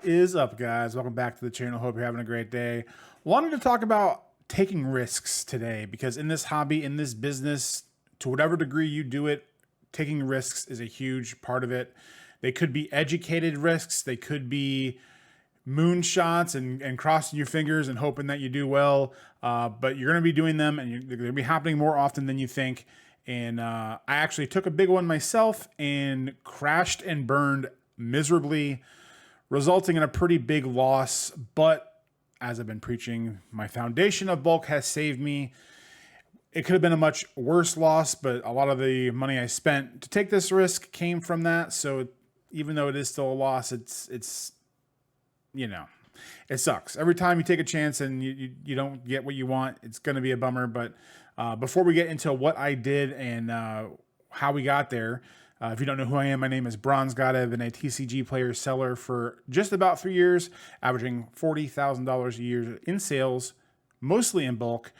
What is up, guys? Welcome back to the channel. Hope you're having a great day. Wanted to talk about taking risks today because in this hobby, in this business, to whatever degree you do it, taking risks is a huge part of it. They could be educated risks. They could be moonshots and crossing your fingers and hoping that you do well. But you're going to be doing them and they're going to be happening more often than you think. And I actually took a big one myself and crashed and burned miserably, resulting in a pretty big loss. But as I've been preaching, my foundation of bulk has saved me. It could have been a much worse loss, but a lot of the money I spent to take this risk came from that. So even though it is still a loss, it's you know, it sucks. Every time you take a chance and you don't get what you want, it's going to be a bummer. But before we get into what I did and how we got there, if you don't know who I am, my name is Bronzgod. I've been a Tcgplayer seller for just about 3 years, averaging $40,000 a year in sales, mostly in bulk.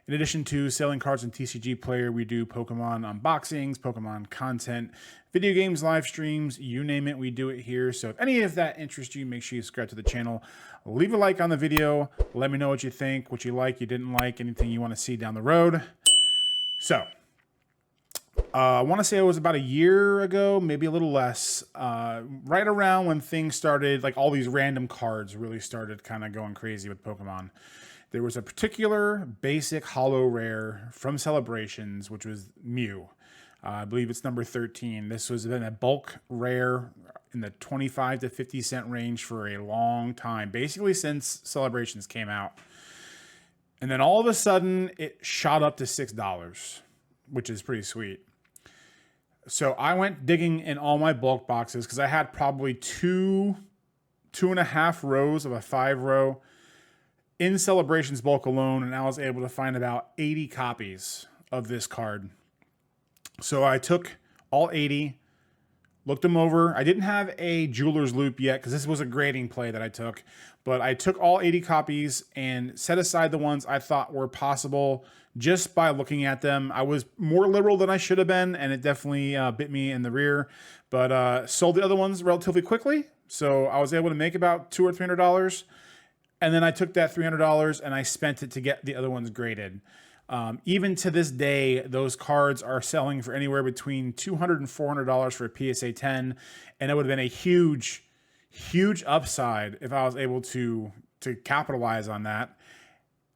In addition to selling cards in Tcgplayer, we do Pokemon unboxings, Pokemon content, video games, live streams, you name it, we do it here. So if any of that interests you, make sure you subscribe to the channel. Leave a like on the video. Let me know what you think, what you like, you didn't like, anything you want to see down the road. So I want to say it was about a year ago, maybe a little less, right around when things started, like all these random cards really started kind of going crazy with Pokemon. There was a particular basic holo rare from Celebrations, which was Mew. I believe it's number 13. This was been a bulk rare in the 25 to 50 cent range for a long time, basically since Celebrations came out. And then all of a sudden it shot up to $6, which is pretty sweet. So I went digging in all my bulk boxes because I had probably two and a half rows of a 5-row in Celebrations bulk alone, and I was able to find about 80 copies of this card. So I took all 80, looked them over. I didn't have a jeweler's loop yet because this was a grading play that I took, but I took all 80 copies and set aside the ones I thought were possible just by looking at them. I was more liberal than I should have been, and it definitely bit me in the rear, but sold the other ones relatively quickly. So I was able to make about $200 or $300. And then I took that $300 and I spent it to get the other ones graded. Even to this day, those cards are selling for anywhere between $200 and $400 for a PSA 10. And it would have been a huge, huge upside if I was able to capitalize on that.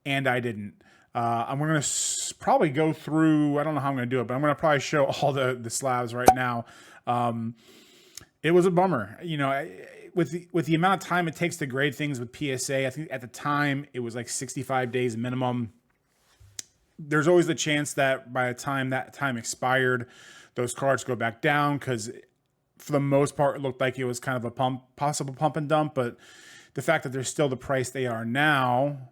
And I didn't. I'm going to probably go through, I don't know how I'm going to do it, but I'm going to probably show all the slabs right now. It was a bummer. You know, with the amount of time it takes to grade things with PSA, I think at the time it was like 65 days minimum. There's always the chance that by the time that time expired, those cards go back down because for the most part, it looked like it was kind of a possible pump and dump. But the fact that they're still the price they are now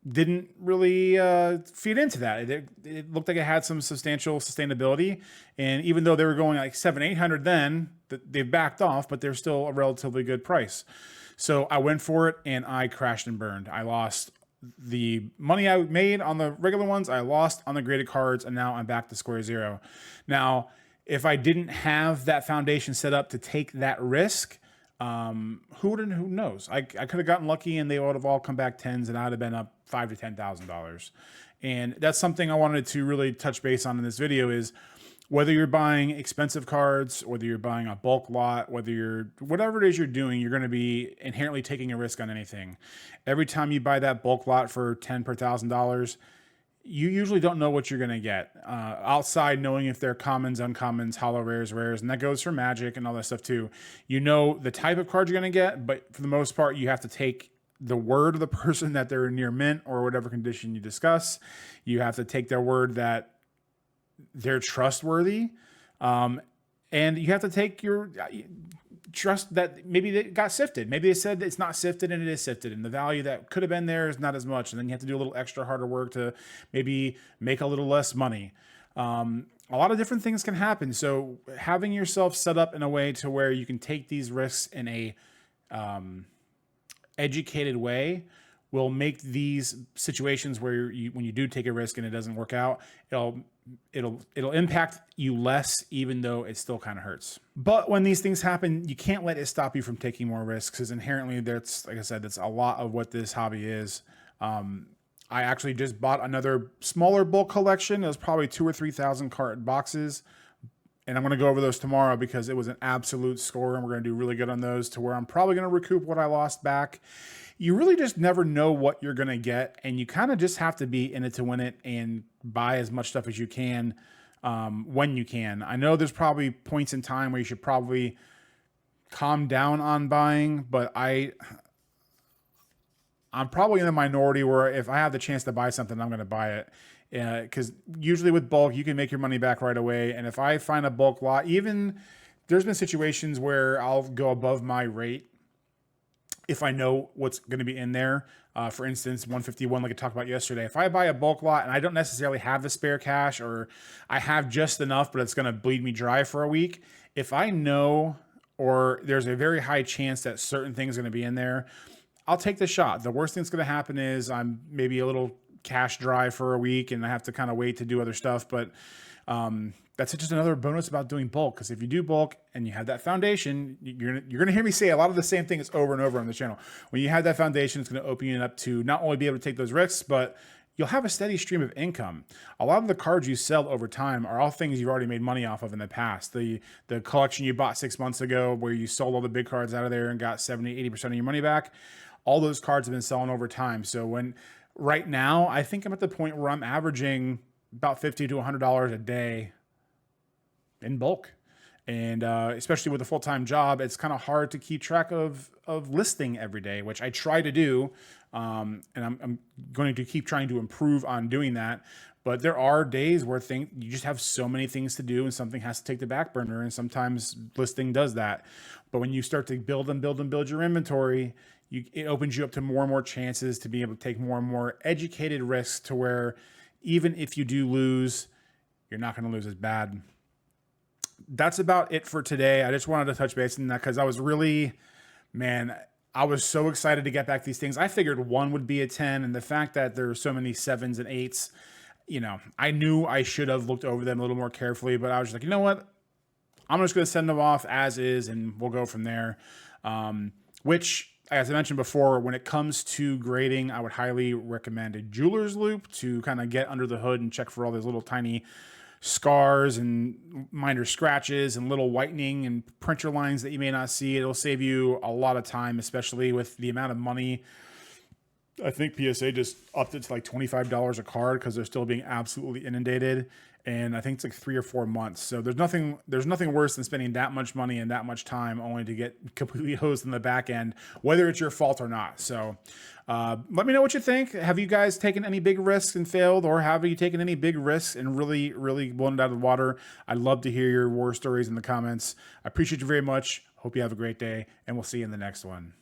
didn't really feed into that. It looked like it had some substantial sustainability. And even though they were going like $700, $800 then, they've backed off, but they're still a relatively good price. So I went for it and I crashed and burned. I lost the money I made on the regular ones. I lost on the graded cards, and now I'm back to square zero. Now, if I didn't have that foundation set up to take that risk, who knows? I could have gotten lucky and they would have all come back tens and I'd have been up $5,000 to $10,000. And that's something I wanted to really touch base on in this video is whether you're buying expensive cards, whether you're buying a bulk lot, whatever it is you're doing, you're going to be inherently taking a risk on anything. Every time you buy that bulk lot for $10 per $1,000, you usually don't know what you're going to get outside knowing if they're commons, uncommons, holo rares, and that goes for Magic and all that stuff too. You know the type of card you're going to get, but for the most part, you have to take the word of the person that they're near mint or whatever condition you discuss. You have to take their word that they're trustworthy. And you have to take your trust that maybe they got sifted. Maybe they said it's not sifted and it is sifted and the value that could have been there is not as much. And then you have to do a little extra harder work to maybe make a little less money. A lot of different things can happen. So having yourself set up in a way to where you can take these risks in a educated way will make these situations where when you do take a risk and it doesn't work out, it'll impact you less, even though it still kind of hurts. But when these things happen, you can't let it stop you from taking more risks, because inherently that's, like I said, that's a lot of what this hobby is. I actually just bought another smaller bulk collection. It was probably 2,000 or 3,000 carton boxes. And I'm going to go over those tomorrow because it was an absolute score, and we're going to do really good on those to where I'm probably going to recoup what I lost back. You really just never know what you're going to get, and you kind of just have to be in it to win it and buy as much stuff as you can when you can. I know there's probably points in time where you should probably calm down on buying, but I'm probably in the minority where if I have the chance to buy something, I'm going to buy it. Because usually with bulk, you can make your money back right away. And if I find a bulk lot, even there's been situations where I'll go above my rate if I know what's going to be in there. For instance, 151, like I talked about yesterday, if I buy a bulk lot and I don't necessarily have the spare cash, or I have just enough, but it's going to bleed me dry for a week, if I know, or there's a very high chance that certain things are going to be in there, I'll take the shot. The worst thing that's going to happen is I'm maybe a little cash dry for a week and I have to kind of wait to do other stuff. But that's just another bonus about doing bulk, because if you do bulk and you have that foundation, you're going to hear me say a lot of the same things over and over on the channel. When you have that foundation, it's going to open you up to not only be able to take those risks, but you'll have a steady stream of income. A lot of the cards you sell over time are all things you've already made money off of in the past. The collection you bought 6 months ago where you sold all the big cards out of there and got 70, 80% of your money back, all those cards have been selling over time. So right now, I think I'm at the point where I'm averaging about $50 to $100 a day in bulk. And especially with a full-time job, it's kind of hard to keep track of listing every day, which I try to do. And I'm going to keep trying to improve on doing that. But there are days where you just have so many things to do and something has to take the back burner. And sometimes listing does that. But when you start to build your inventory, it opens you up to more and more chances to be able to take more and more educated risks, to where even if you do lose, you're not going to lose as bad. That's about it for today. I just wanted to touch base on that because I was so excited to get back these things. I figured one would be a 10, and the fact that there are so many 7s and 8s, I knew I should have looked over them a little more carefully, but I was just like, you know what? I'm just going to send them off as is, and we'll go from there. Which, as I mentioned before, when it comes to grading, I would highly recommend a jeweler's loupe to kind of get under the hood and check for all those little tiny scars and minor scratches and little whitening and printer lines that you may not see. It'll save you a lot of time, especially with the amount of money. I think PSA just upped it to like $25 a card because they're still being absolutely inundated. And I think it's like 3 or 4 months. So there's nothing worse than spending that much money and that much time only to get completely hosed in the back end, whether it's your fault or not. So let me know what you think. Have you guys taken any big risks and failed, or have you taken any big risks and really, really blown it out of the water? I'd love to hear your war stories in the comments. I appreciate you very much. Hope you have a great day, and we'll see you in the next one.